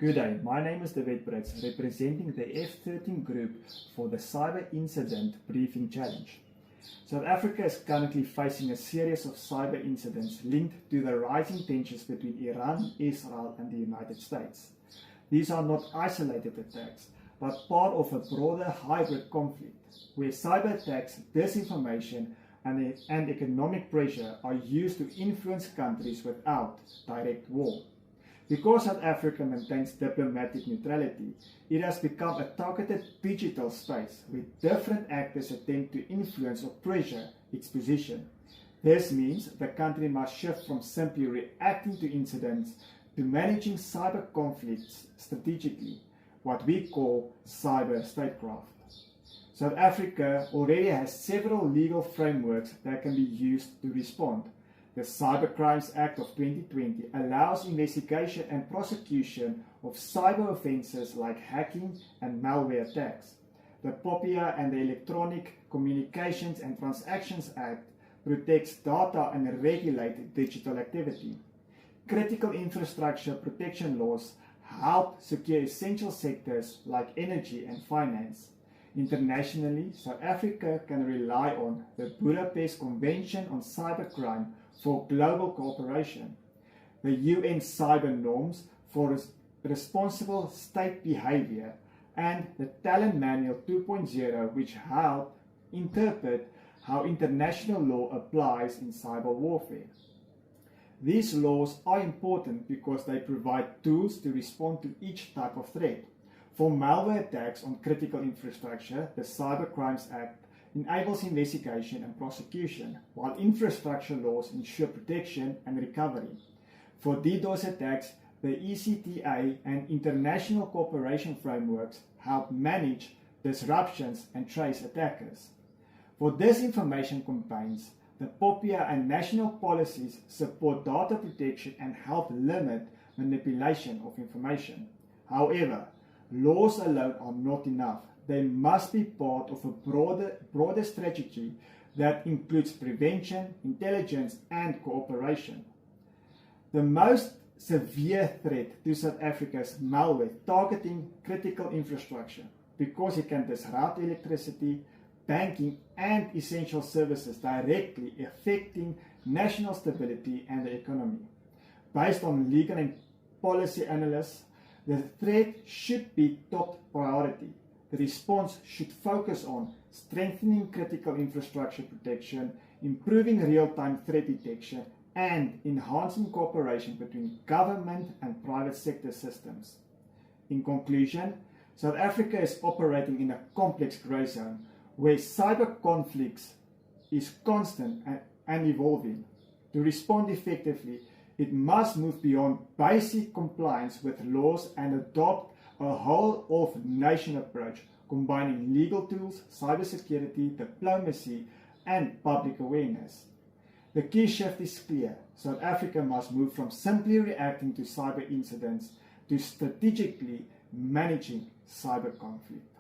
Good day, my name is David Brits, representing the F13 group for the Cyber Incident Briefing Challenge. South Africa is currently facing a series of cyber incidents linked to the rising tensions between Iran, Israel and the United States. These are not isolated attacks, but part of a broader hybrid conflict, where cyber attacks, disinformation and economic pressure are used to influence countries without direct war. Because South Africa maintains diplomatic neutrality, it has become a targeted digital space where different actors attempt to influence or pressure its position. This means the country must shift from simply reacting to incidents to managing cyber conflicts strategically, what we call cyber statecraft. South Africa already has several legal frameworks that can be used to respond. The Cybercrimes Act of 2020 allows investigation and prosecution of cyber offences like hacking and malware attacks. The POPIA and the Electronic Communications and Transactions Act protects data and regulates digital activity. Critical infrastructure protection laws help secure essential sectors like energy and finance. Internationally, South Africa can rely on the Budapest Convention on Cybercrime for global cooperation, the UN Cyber Norms for responsible state behavior, and the Talent Manual 2.0, which help interpret how international law applies in cyber warfare. These laws are important because they provide tools to respond to each type of threat. For malware attacks on critical infrastructure, the Cybercrimes Act enables investigation and prosecution, while infrastructure laws ensure protection and recovery. For DDoS attacks, the ECTA and international cooperation frameworks help manage disruptions and trace attackers. For disinformation campaigns, the POPIA and national policies support data protection and help limit manipulation of information. However, laws alone are not enough. They must be part of a broader strategy that includes prevention, intelligence, and cooperation. The most severe threat to South Africa is malware targeting critical infrastructure because it can disrupt electricity, banking, and essential services directly affecting national stability and the economy. Based on legal and policy analysts, the threat should be top priority. The response should focus on strengthening critical infrastructure protection, improving real-time threat detection, and enhancing cooperation between government and private sector systems. In conclusion, South Africa is operating in a complex grey zone where cyber conflicts is constant and evolving. To respond effectively, it must move beyond basic compliance with laws and adopt a whole-of-nation approach, combining legal tools, cybersecurity, diplomacy, and public awareness. The key shift is clear. South Africa must move from simply reacting to cyber incidents to strategically managing cyber conflict.